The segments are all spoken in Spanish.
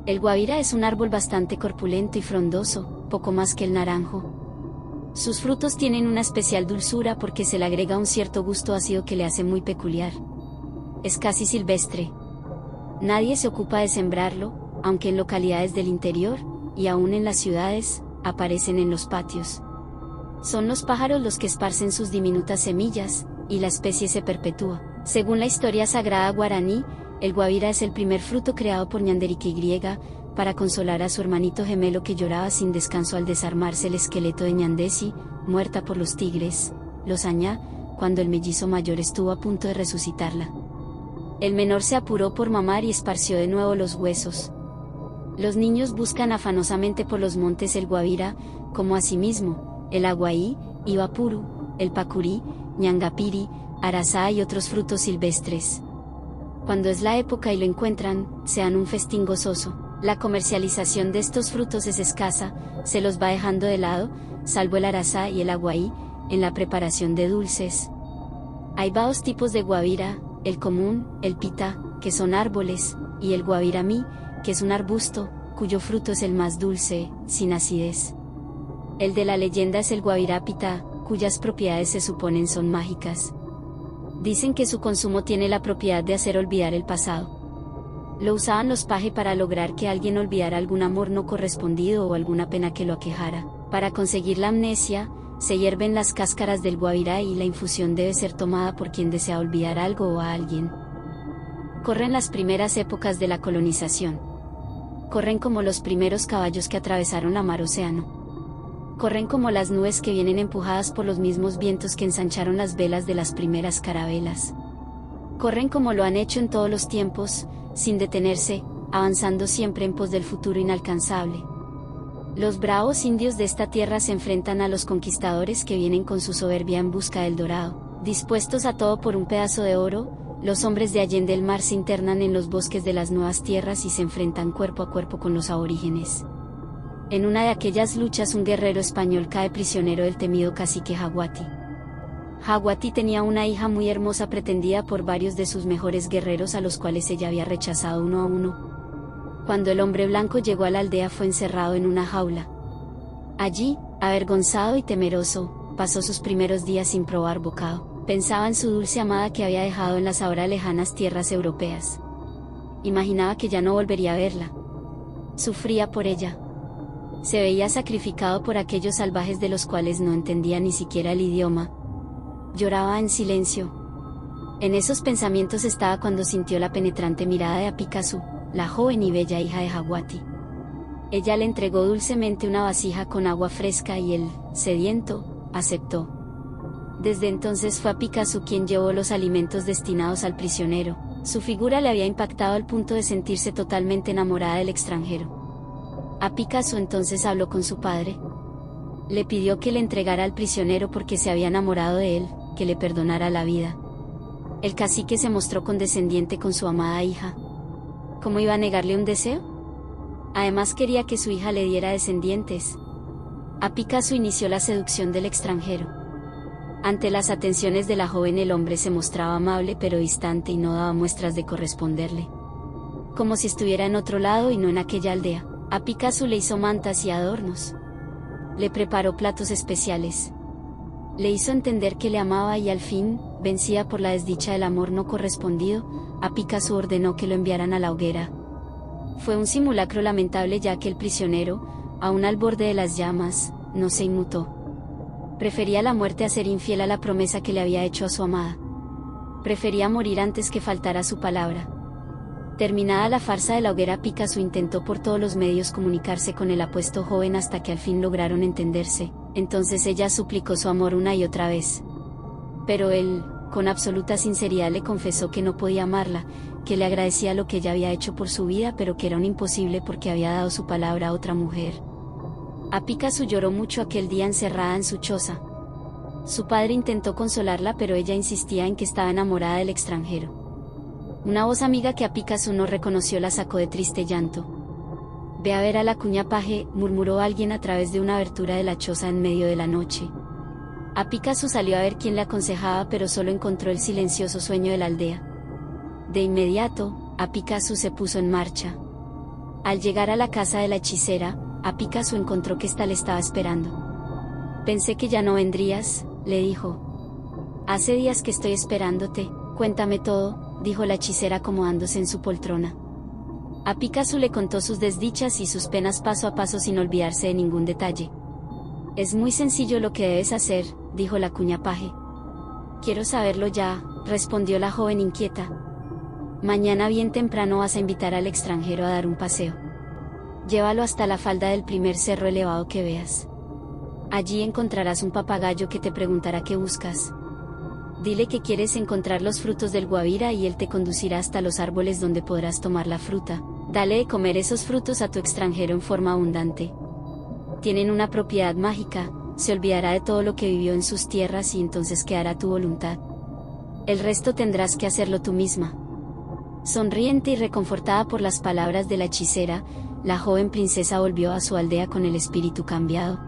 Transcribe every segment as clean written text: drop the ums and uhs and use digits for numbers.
El guavira es un árbol bastante corpulento y frondoso, poco más que el naranjo. Sus frutos tienen una especial dulzura porque se le agrega un cierto gusto ácido que le hace muy peculiar. Es casi silvestre. Nadie se ocupa de sembrarlo, aunque en localidades del interior, y aún en las ciudades, aparecen en los patios. Son los pájaros los que esparcen sus diminutas semillas, y la especie se perpetúa. Según la historia sagrada guaraní, el guavira es el primer fruto creado por Ñanderike Y, para consolar a su hermanito gemelo que lloraba sin descanso al desarmarse el esqueleto de Ñandesi, muerta por los tigres, los Añá, cuando el mellizo mayor estuvo a punto de resucitarla. El menor se apuró por mamar y esparció de nuevo los huesos. Los niños buscan afanosamente por los montes el guavira, como asimismo, el aguaí, ibapuru, el pacurí, ñangapiri, arazá y otros frutos silvestres. Cuando es la época y lo encuentran, se dan un festín gozoso. La comercialización de estos frutos es escasa, se los va dejando de lado, salvo el arazá y el aguaí, en la preparación de dulces. Hay dos tipos de guavira, el común, el pita, que son árboles, y el guaviramí, que es un arbusto, cuyo fruto es el más dulce, sin acidez. El de la leyenda es el guavirá pita, cuyas propiedades se suponen son mágicas. Dicen que su consumo tiene la propiedad de hacer olvidar el pasado. Lo usaban los paje para lograr que alguien olvidara algún amor no correspondido o alguna pena que lo aquejara. Para conseguir la amnesia, se hierven las cáscaras del guavirá y la infusión debe ser tomada por quien desea olvidar algo o a alguien. Corren las primeras épocas de la colonización. Corren como los primeros caballos que atravesaron la mar océano. Corren como las nubes que vienen empujadas por los mismos vientos que ensancharon las velas de las primeras carabelas. Corren como lo han hecho en todos los tiempos, sin detenerse, avanzando siempre en pos del futuro inalcanzable. Los bravos indios de esta tierra se enfrentan a los conquistadores que vienen con su soberbia en busca del dorado. Dispuestos a todo por un pedazo de oro, los hombres de allende el mar se internan en los bosques de las nuevas tierras y se enfrentan cuerpo a cuerpo con los aborígenes. En una de aquellas luchas un guerrero español cae prisionero del temido cacique Jaguati. Jaguati tenía una hija muy hermosa pretendida por varios de sus mejores guerreros a los cuales ella había rechazado uno a uno. Cuando el hombre blanco llegó a la aldea fue encerrado en una jaula. Allí, avergonzado y temeroso, pasó sus primeros días sin probar bocado. Pensaba en su dulce amada que había dejado en las ahora lejanas tierras europeas. Imaginaba que ya no volvería a verla. Sufría por ella. Se veía sacrificado por aquellos salvajes de los cuales no entendía ni siquiera el idioma. Lloraba en silencio. En esos pensamientos estaba cuando sintió la penetrante mirada de Apikasu, la joven y bella hija de Jaguati. Ella le entregó dulcemente una vasija con agua fresca y él, sediento, aceptó. Desde entonces fue Apikasu quien llevó los alimentos destinados al prisionero. Su figura le había impactado al punto de sentirse totalmente enamorada del extranjero. Apikasu entonces habló con su padre. Le pidió que le entregara al prisionero porque se había enamorado de él, que le perdonara la vida. El cacique se mostró condescendiente con su amada hija. ¿Cómo iba a negarle un deseo? Además quería que su hija le diera descendientes. Apikasu inició la seducción del extranjero. Ante las atenciones de la joven el hombre se mostraba amable pero distante y no daba muestras de corresponderle. Como si estuviera en otro lado y no en aquella aldea. Apikasu le hizo mantas y adornos. Le preparó platos especiales. Le hizo entender que le amaba y al fin, vencida por la desdicha del amor no correspondido, Apikasu ordenó que lo enviaran a la hoguera. Fue un simulacro lamentable ya que el prisionero, aún al borde de las llamas, no se inmutó. Prefería la muerte a ser infiel a la promesa que le había hecho a su amada. Prefería morir antes que faltar a su palabra. Terminada la farsa de la hoguera, Apikasu intentó por todos los medios comunicarse con el apuesto joven hasta que al fin lograron entenderse. Entonces ella suplicó su amor una y otra vez. Pero él, con absoluta sinceridad le confesó que no podía amarla, que le agradecía lo que ella había hecho por su vida pero que era un imposible porque había dado su palabra a otra mujer. Apikasu lloró mucho aquel día encerrada en su choza. Su padre intentó consolarla pero ella insistía en que estaba enamorada del extranjero. Una voz amiga que Apikasu no reconoció la sacó de triste llanto. «Ve a ver a la cuña paje», murmuró alguien a través de una abertura de la choza en medio de la noche. Apikasu salió a ver quién le aconsejaba pero solo encontró el silencioso sueño de la aldea. De inmediato, Apikasu se puso en marcha. Al llegar a la casa de la hechicera, a Picasso encontró que ésta le estaba esperando. Pensé que ya no vendrías, le dijo. Hace días que estoy esperándote, cuéntame todo, dijo la hechicera acomodándose en su poltrona. A Picasso le contó sus desdichas y sus penas paso a paso sin olvidarse de ningún detalle. Es muy sencillo lo que debes hacer, dijo la cuña paje. Quiero saberlo ya, respondió la joven inquieta. Mañana bien temprano vas a invitar al extranjero a dar un paseo. Llévalo hasta la falda del primer cerro elevado que veas. Allí encontrarás un papagayo que te preguntará qué buscas. Dile que quieres encontrar los frutos del guavira y él te conducirá hasta los árboles donde podrás tomar la fruta. Dale de comer esos frutos a tu extranjero en forma abundante. Tienen una propiedad mágica, se olvidará de todo lo que vivió en sus tierras y entonces quedará a tu voluntad. El resto tendrás que hacerlo tú misma. Sonriente y reconfortada por las palabras de la hechicera, la joven princesa volvió a su aldea con el espíritu cambiado.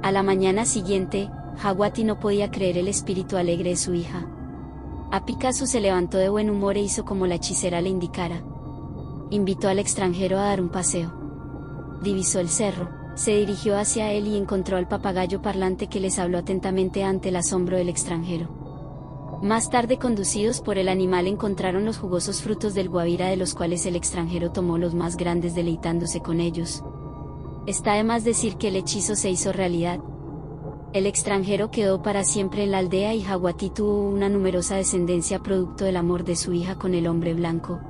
A la mañana siguiente, Hawati no podía creer el espíritu alegre de su hija. A Picasso se levantó de buen humor e hizo como la hechicera le indicara. Invitó al extranjero a dar un paseo. Divisó el cerro, se dirigió hacia él y encontró al papagayo parlante que les habló atentamente ante el asombro del extranjero. Más tarde, conducidos por el animal, encontraron los jugosos frutos del guavira, de los cuales el extranjero tomó los más grandes deleitándose con ellos. Está de más decir que el hechizo se hizo realidad. El extranjero quedó para siempre en la aldea y Hawati tuvo una numerosa descendencia producto del amor de su hija con el hombre blanco.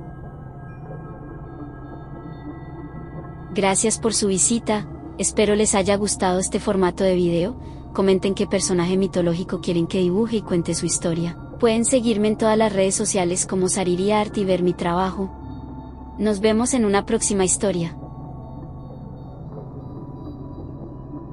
Gracias por su visita, espero les haya gustado este formato de video. Comenten qué personaje mitológico quieren que dibuje y cuente su historia. Pueden seguirme en todas las redes sociales como Sariri Art y ver mi trabajo. Nos vemos en una próxima historia.